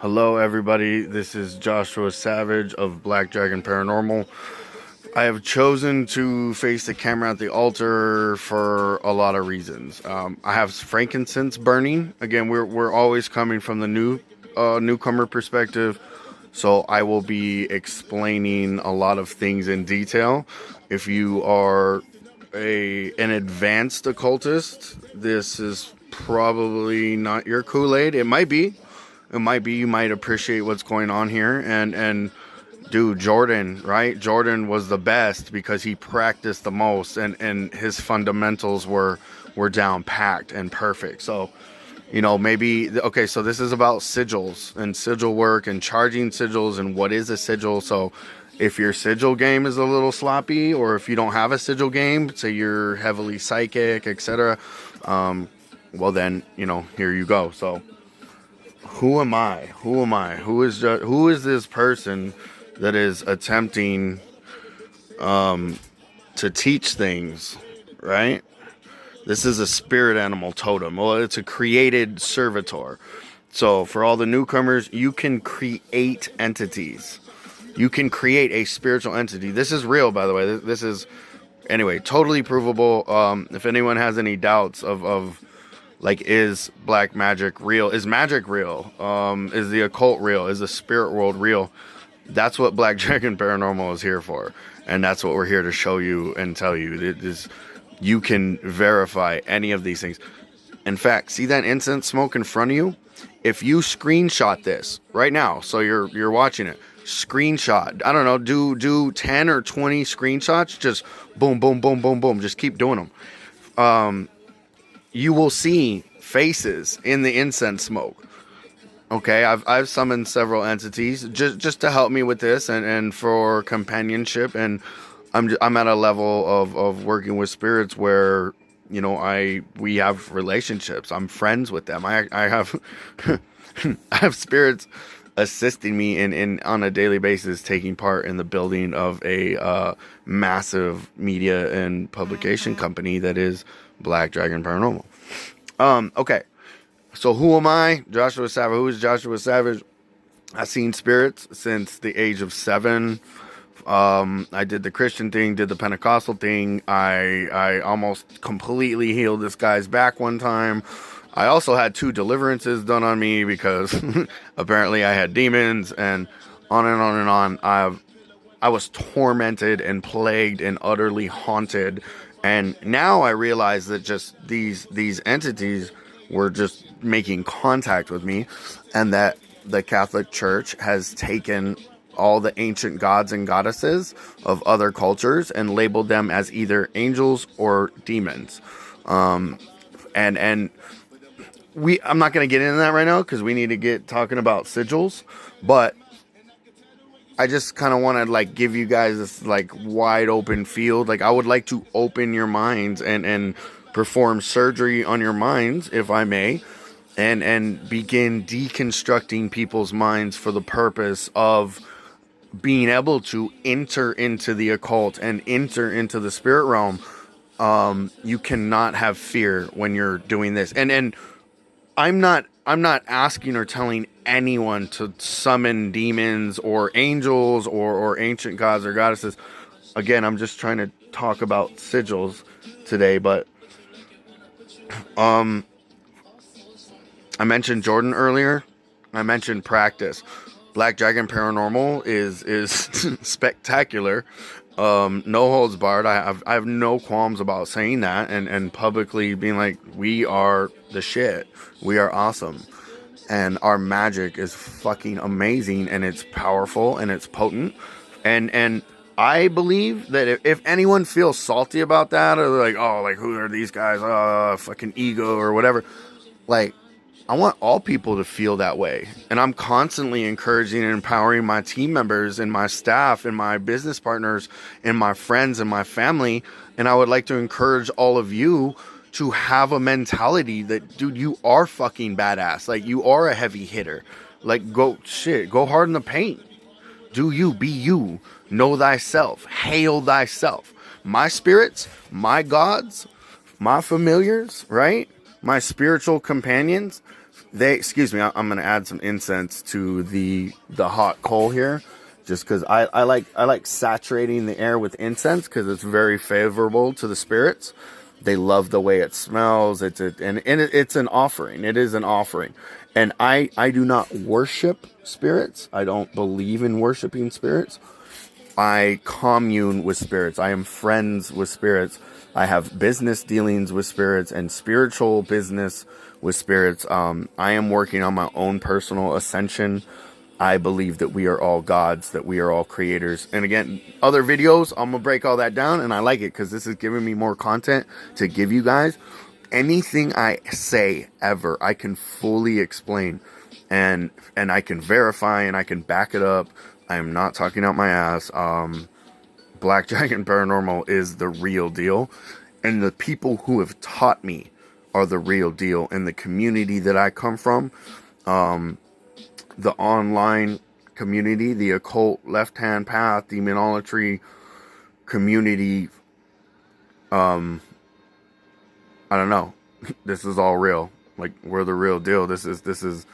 Hello, everybody. This is Joshua Savage of Black Dragon Paranormal. I have chosen to face the camera at the altar for a lot of reasons. I have frankincense burning. Again, we're always coming from the newcomer perspective, so I will be explaining a lot of things in detail. If you are an advanced occultist, this is probably not your Kool-Aid. It might be. You might appreciate what's going on here. And dude, Jordan, right? Jordan was the best because he practiced the most, and his fundamentals were down packed and perfect. So, maybe, okay, so this is about sigils and sigil work and charging sigils and what is a sigil. So if your sigil game is a little sloppy, or if you don't have a sigil game, say you're heavily psychic, etc., well then, here you go. So who am I? Who is this person that is attempting to teach things, right? This is a spirit animal totem. Well, it's a created servitor. So for all the newcomers, you can create entities. You can create a spiritual entity. This is real, by the way. This is, anyway, totally provable. If anyone has any doubts of like, is black magic real? Is magic real? Is the occult real? Is the spirit world real? That's what Black Dragon Paranormal is here for. And that's what we're here to show you and tell you. It is, you can verify any of these things. In fact, see that incense smoke in front of you? If you screenshot this right now, so you're watching it, screenshot, I don't know, do 10 or 20 screenshots, just boom, boom, boom, boom, boom, just keep doing them. You will see faces in the incense smoke. Okay, I've summoned several entities just to help me with this and for companionship, and I'm at a level of working with spirits where we have relationships. I'm friends with them. I have I have spirits assisting me in on a daily basis, taking part in the building of a massive media and publication company that is Black Dragon Paranormal. Okay, so who am I? Joshua Savage. Who is Joshua Savage? I've seen spirits since the age of 7. I did the Christian thing, did the Pentecostal thing. I almost completely healed this guy's back one time. I also had 2 deliverances done on me because apparently I had demons, and on and on and on. I was tormented and plagued and utterly haunted. And now I realize that just these entities were just making contact with me, and that the Catholic Church has taken all the ancient gods and goddesses of other cultures and labeled them as either angels or demons. I'm not going to get into that right now because we need to get talking about sigils, but I just kind of want to give you guys this wide open field. I would like to open your minds and perform surgery on your minds, if I may, and begin deconstructing people's minds for the purpose of being able to enter into the occult and enter into the spirit realm. You cannot have fear when you're doing this. And I'm not asking or telling anyone to summon demons or angels or ancient gods or goddesses. Again, I'm just trying to talk about sigils today, but I mentioned Jordan earlier. I mentioned practice. Black Dragon Paranormal is spectacular. No holds barred. I have no qualms about saying that and publicly being like, we are the shit. We are awesome. And our magic is fucking amazing, and it's powerful and it's potent. And I believe that if anyone feels salty about that, or who are these guys? Fucking ego or whatever. I want all people to feel that way. And I'm constantly encouraging and empowering my team members and my staff and my business partners and my friends and my family. And I would like to encourage all of you to have a mentality that, dude, you are fucking badass. You are a heavy hitter. Go hard in the paint. Do you, be you. Know thyself. Hail thyself. My spirits, my gods, my familiars, right? My spiritual companions, excuse me, I'm gonna add some incense to the hot coal here, just because I like saturating the air with incense because it's very favorable to the spirits. They love the way it smells. It's an offering. It is an offering, and I do not worship spirits. I don't believe in worshiping spirits. I commune with spirits. I am friends with spirits. I have business dealings with spirits and spiritual business with spirits. I am working on my own personal ascension. I believe that we are all gods, that we are all creators. And again, other videos, I'm going to break all that down, and I like it because this is giving me more content to give you guys. Anything I say ever, I can fully explain, and I can verify, and I can back it up. I am not talking out my ass. Blackjack and Paranormal is the real deal. And the people who have taught me are the real deal. And the community that I come from, the online community, the occult, left-hand path, demonolatry community, I don't know. This is all real. Like, we're the real deal. This is,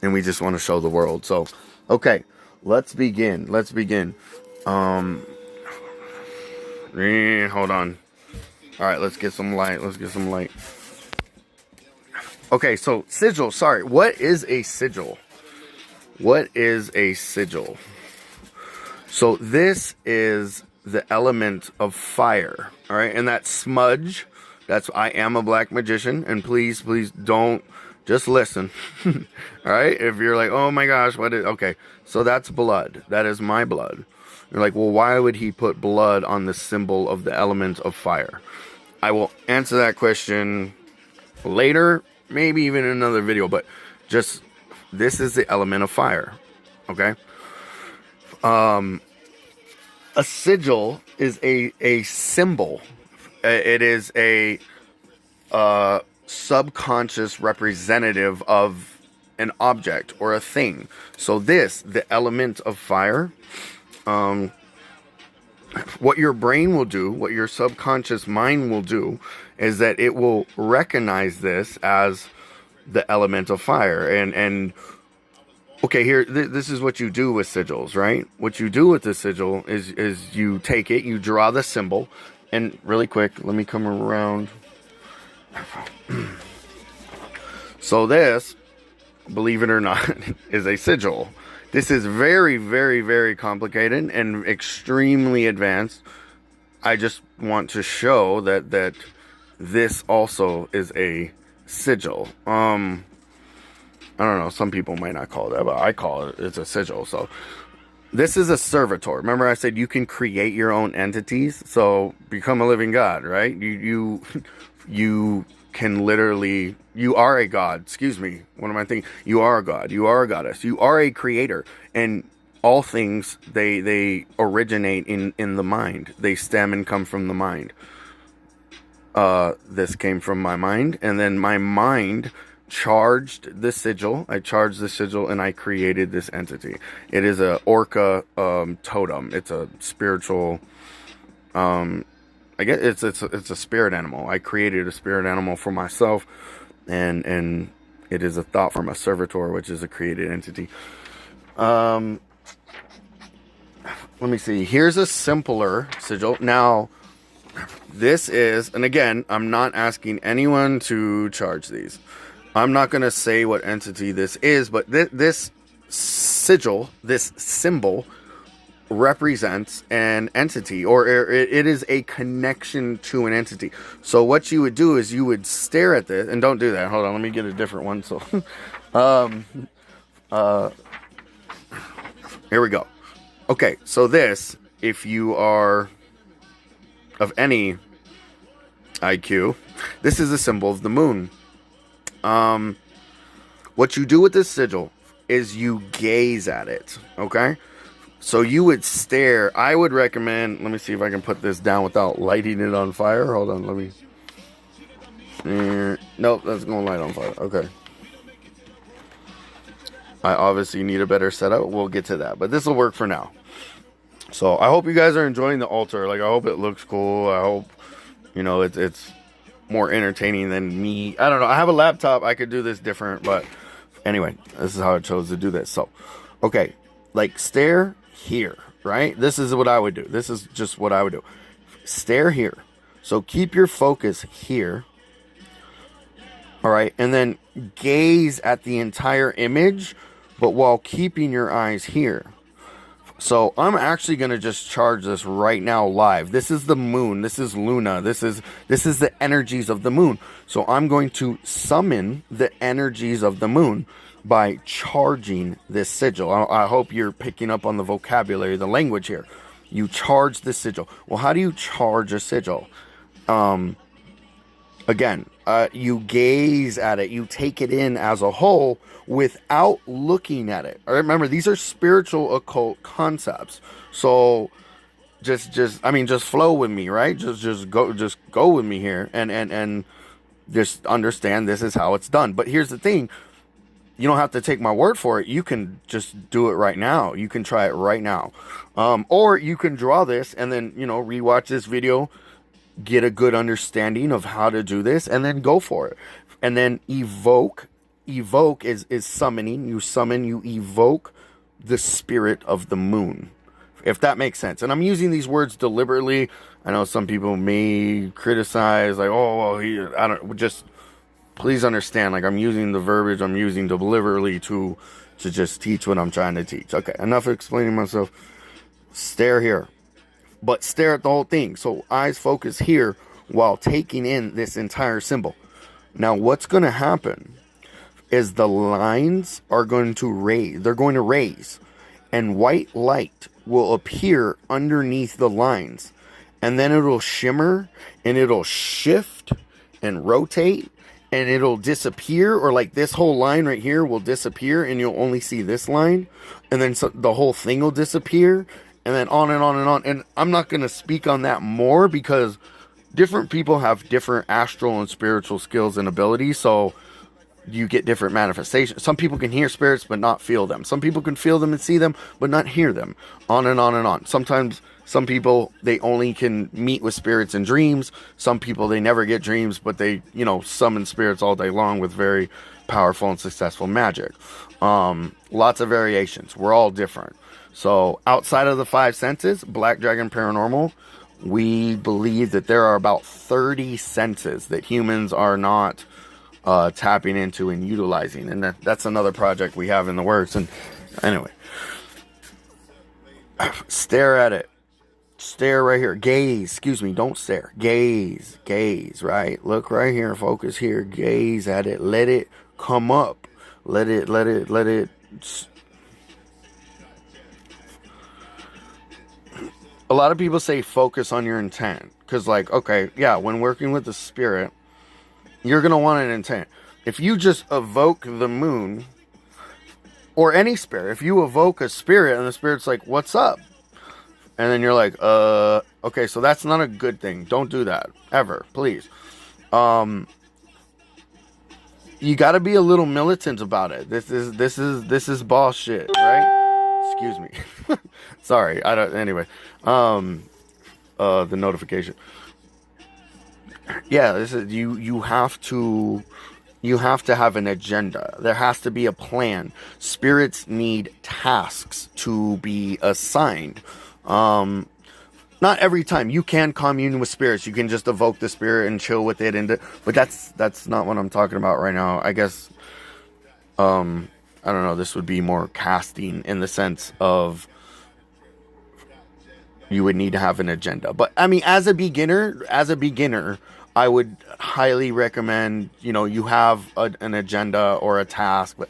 and we just want to show the world. So, okay. Let's begin. Hold on. All right, let's get some light. Okay, so sigil. Sorry, what is a sigil? So this is the element of fire. All right, and that smudge. I am a black magician, and please don't. Just listen. All right. If you're like, oh my gosh, okay. So that's blood. That is my blood. You're like, well, why would he put blood on the symbol of the element of fire? I will answer that question later, maybe even in another video, but just, this is the element of fire. Okay. A sigil is a symbol. It is a, subconscious representative of an object or a thing. So the element of fire, what your brain will do, what your subconscious mind will do, is that it will recognize this as the element of fire. And okay, here, this is what you do with sigils, right? What you do with the sigil is you take it, you draw the symbol, and really quick, let me come around. So this, believe it or not, is a sigil. This is very, very, very complicated and extremely advanced. I just want to show that this also is a sigil. I don't know, some people might not call it that, but I call it's a sigil. So this is a servitor. Remember I said you can create your own entities? So become a living god, right? You can literally, you are a god. Excuse me. What am I thinking? You are a god. You are a goddess. You are a creator. And all things, they originate in the mind. They stem and come from the mind. This came from my mind. And then my mind charged the sigil. I charged the sigil and I created this entity. It is a orca totem. It's a spiritual, I guess it's a spirit animal. I created a spirit animal for myself, and it is a thought from a servitor, which is a created entity. Let me see. Here's a simpler sigil. Now, this is, and again, I'm not asking anyone to charge these. I'm not going to say what entity this is, but this sigil, this symbol, represents an entity, or it is a connection to an entity. So what you would do is you would stare at this, and don't do that. Hold on, let me get a different one. So, here we go. Okay, so this, if you are of any IQ, this is a symbol of the moon. What you do with this sigil is you gaze at it, okay? So you would stare. I would recommend, let me see if I can put this down without lighting it on fire. Hold on, let me. Nope, that's going to light on fire. Okay. I obviously need a better setup. We'll get to that, but this will work for now. So I hope you guys are enjoying the altar. Like, I hope it looks cool. I hope, you know, it's more entertaining than me. I don't know. I have a laptop. I could do this different, but Anyway, this is how I chose to do this. So, okay, like stare here, right? This is what I would do. This is just what I would do. Stare here. So keep your focus here. All right, and then gaze at the entire image, but while keeping your eyes here. So I'm actually going to just charge this right now live. This is the moon. This is Luna. This is the energies of the moon. So I'm going to summon the energies of the moon by charging this sigil. I hope you're picking up on the vocabulary, the language here. You charge the sigil. Well, how do you charge a sigil? Again, you gaze at it. You take it in as a whole without looking at it. All right, remember, these are spiritual occult concepts. So just flow with me, right? Just go with me here and just understand this is how it's done. But here's the thing. You don't have to take my word for it. You can just do it right now. You can try it right now. Or you can draw this and then, rewatch this video, get a good understanding of how to do this, and then go for it. And then evoke is summoning. You summon, you evoke the spirit of the moon, if that makes sense. And I'm using these words deliberately. I know some people may criticize, like, oh, well, I don't, just please understand, like, I'm using the verbiage I'm using deliberately to just teach what I'm trying to teach. Okay, enough explaining myself. Stare here, but stare at the whole thing. So eyes focus here while taking in this entire symbol. Now what's going to happen is the lines are going to raise. They're going to raise, and white light will appear underneath the lines, and then it'll shimmer and it'll shift and rotate, and it'll disappear, or like this whole line right here will disappear and you'll only see this line, and then the whole thing will disappear, and then on and on and on. And I'm not going to speak on that more because different people have different astral and spiritual skills and abilities. So you get different manifestations. Some people can hear spirits but not feel them. Some people can feel them and see them but not hear them. On and on and on. Sometimes some people, they only can meet with spirits in dreams. Some people, they never get dreams, but they, summon spirits all day long with very powerful and successful magic. Lots of variations. We're all different. So outside of the 5 senses, Black Dragon Paranormal, we believe that there are about 30 senses that humans are not tapping into and utilizing, and that's another project we have in the works. And anyway, stare at it. Stare right here. Gaze. Don't stare. Gaze. Right. Look right here. Focus here. Gaze at it. Let it come up. Let it. A lot of people say focus on your intent, because, like, okay, yeah, when working with the spirit, you're going to want an intent. If you just evoke the moon or any spirit, if you evoke a spirit and the spirit's like, what's up? And then you're like, okay, so that's not a good thing. Don't do that ever, please. You got to be a little militant about it. This is boss shit, right? Excuse me. Sorry. Anyway, the notification. Yeah, this is you have to have an agenda. There has to be a plan. Spirits need tasks to be assigned. Not every time. You can commune with spirits. You can just evoke the spirit and chill with it, but that's not what I'm talking about right now. I guess I don't know, this would be more casting in the sense of you would need to have an agenda. But I mean, as a beginner, I would highly recommend, you have an agenda or a task. But,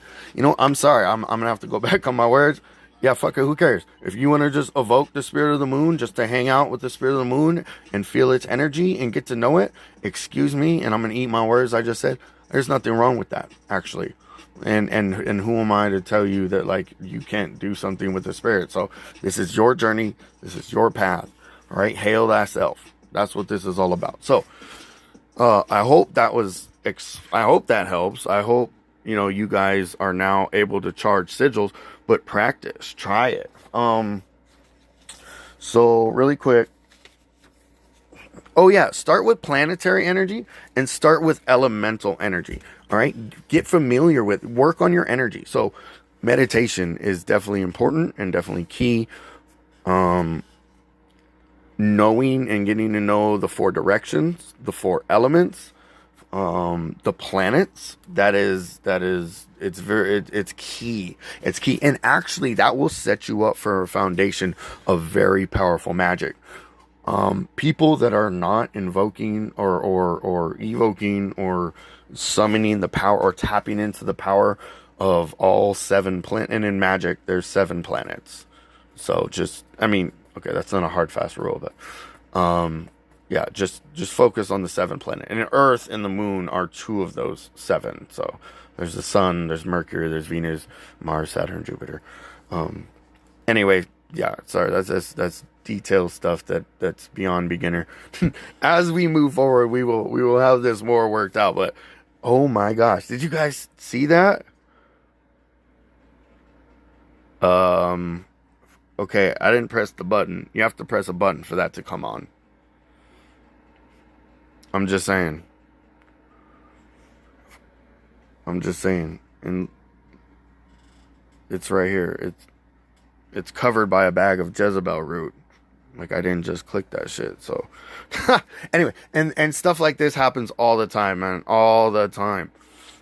I'm sorry, I'm going to have to go back on my words. Yeah, fuck it, who cares? If you want to just evoke the spirit of the moon, just to hang out with the spirit of the moon and feel its energy and get to know it, excuse me, and I'm going to eat my words I just said, there's nothing wrong with that, actually. And who am I to tell you that, like, you can't do something with the spirit? So this is your journey. This is your path. All right? Hail thyself. That's what this is all about. So I hope that helps. I hope, you guys are now able to charge sigils, but practice. Try it. So really quick. Oh yeah, start with planetary energy and start with elemental energy. All right, get familiar with, work on your energy. So meditation is definitely important and definitely key. Knowing and getting to know the 4 directions, the 4 elements, the planets, it's key. It's key. And actually that will set you up for a foundation of very powerful magic. People that are not invoking or evoking or summoning the power or tapping into the power of all 7 planets, and in Magick there's 7 planets. So just, I mean, okay, that's not a hard fast rule, but yeah, just focus on the 7 planets. And Earth and the Moon are 2 of those 7. So there's the Sun, there's Mercury, there's Venus, Mars, Saturn, Jupiter. Anyway, yeah, sorry, that's detailed stuff that's beyond beginner. As we move forward, we will have this more worked out. But oh my gosh, did you guys see that? Okay, I didn't press the button. You have to press a button for that to come on. I'm just saying. And it's right here. It's covered by a bag of Jezebel root. Like, I didn't just click that shit. So anyway, and stuff like this happens all the time, man. All the time.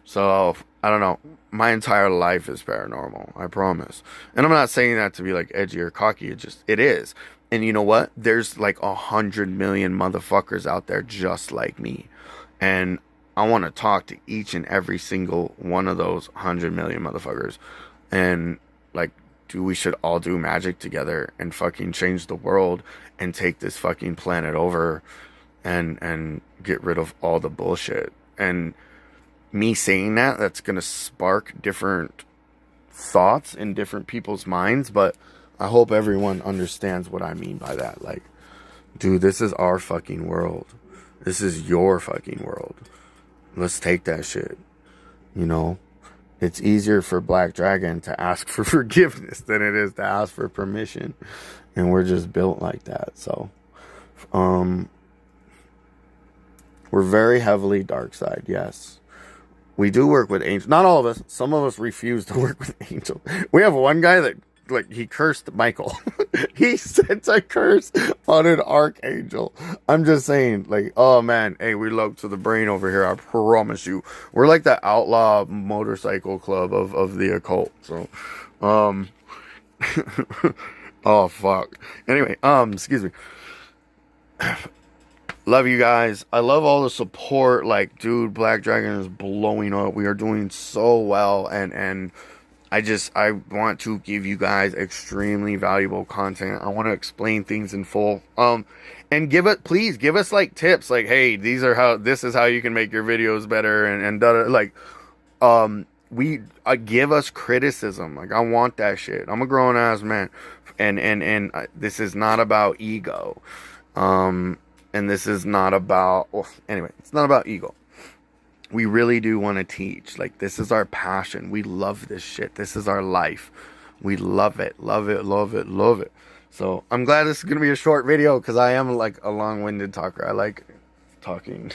So I don't know. My entire life is paranormal, I promise. And I'm not saying that to be like edgy or cocky. It is. And you know what? There's like 100 million motherfuckers out there just like me. And I want to talk to each and every single one of those 100 million motherfuckers. And like, we should all do magic together and fucking change the world and take this fucking planet over and get rid of all the bullshit. And me saying that's going to spark different thoughts in different people's minds, but I hope everyone understands what I mean by that. Like, dude, this is our fucking world. This is your fucking world. Let's take that shit. You know, it's easier for Black Dragon to ask for forgiveness than it is to ask for permission. And we're just built like that. So, we're very heavily dark side. Yes. We do work with angels. Not all of us. Some of us refuse to work with angels. We have one guy that, like, he cursed Michael. He sent a curse on an archangel. I'm just saying, like, oh man, hey, we look to the brain over here. I promise you. We're like the outlaw motorcycle club of the occult. So, oh fuck. Anyway, excuse me. Love you guys. I love all the support. Like, dude, Black Dragon is blowing up. We are doing so well, and I want to give you guys extremely valuable content. I want to explain things in full. And please give us like tips. Like, hey, this is how you can make your videos better, and like, give us criticism. Like, I want that shit. I'm a grown ass man, and this is not about ego. And this is not about, anyway, it's not about ego. We really do want to teach. Like, this is our passion. We love this shit. This is our life. We love it, love it, love it, love it. So I'm glad this is going to be a short video, because I am like a long-winded talker. I like talking.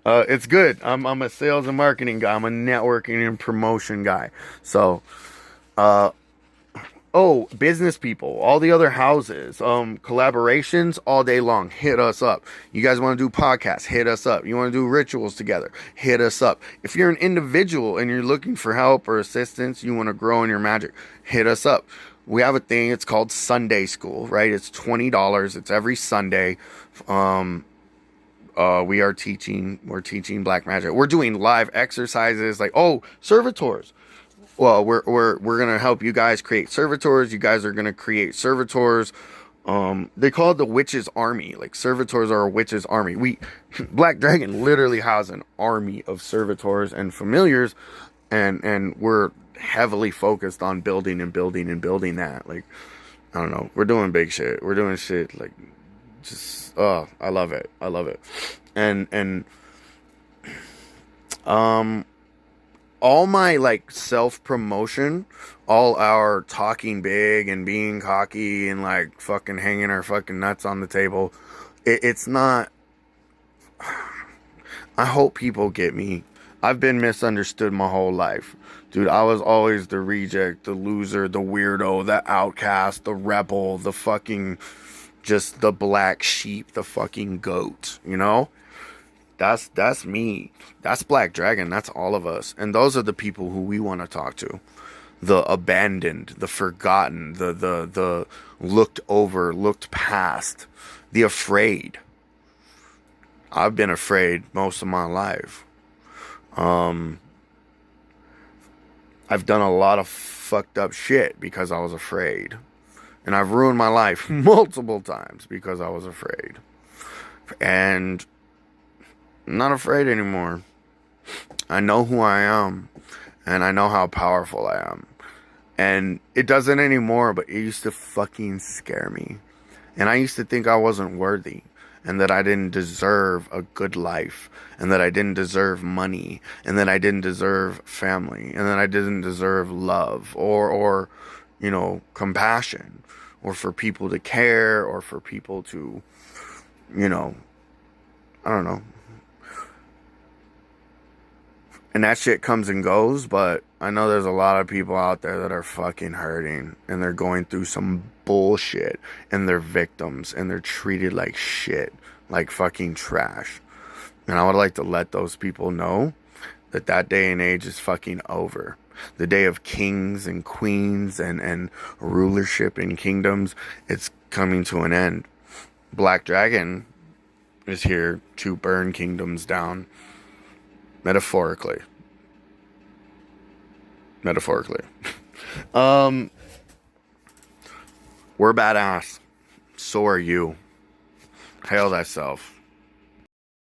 It's good. I'm a sales and marketing guy. I'm a networking and promotion guy. So, oh, business people, all the other houses, collaborations all day long, hit us up. You guys want to do podcasts, hit us up. You want to do rituals together, hit us up. If you're an individual and you're looking for help or assistance, you want to grow in your magic, hit us up. We have a thing, it's called Sunday School, right? It's $20. It's every Sunday. We're teaching black magic. We're doing live exercises, like, servitors. Well, we're gonna help you guys create servitors. You guys are gonna create servitors. They call it the witch's army. Like, servitors are a witch's army. Black Dragon literally has an army of servitors and familiars, and we're heavily focused on building that. Like, I don't know. We're doing big shit. We're doing shit like, just, I love it. I love it. And all my like self-promotion, all our talking big and being cocky and like fucking hanging our fucking nuts on the table, it's not, I hope people get me. I've been misunderstood my whole life. Dude, I was always the reject, the loser, the weirdo, the outcast, the rebel, the fucking, just the black sheep, the fucking goat, you know? That's me. That's Black Dragon. That's all of us. And those are the people who we want to talk to. The abandoned, the forgotten, the looked over, looked past, the afraid. I've been afraid most of my life. I've done a lot of fucked up shit because I was afraid. And I've ruined my life multiple times because I was afraid. And I'm not afraid anymore. I know who I am. And I know how powerful I am. And it doesn't anymore, but it used to fucking scare me. And I used to think I wasn't worthy. And that I didn't deserve a good life. And that I didn't deserve money. And that I didn't deserve family. And that I didn't deserve love. Or you know, compassion. Or for people to care. Or for people to, you know, I don't know. And that shit comes and goes, but I know there's a lot of people out there that are fucking hurting. And they're going through some bullshit. And they're victims. And they're treated like shit. Like fucking trash. And I would like to let those people know that that day and age is fucking over. The day of kings and queens and rulership in kingdoms, it's coming to an end. Black Dragon is here to burn kingdoms down. Metaphorically. We're badass. So are you. Hail thyself.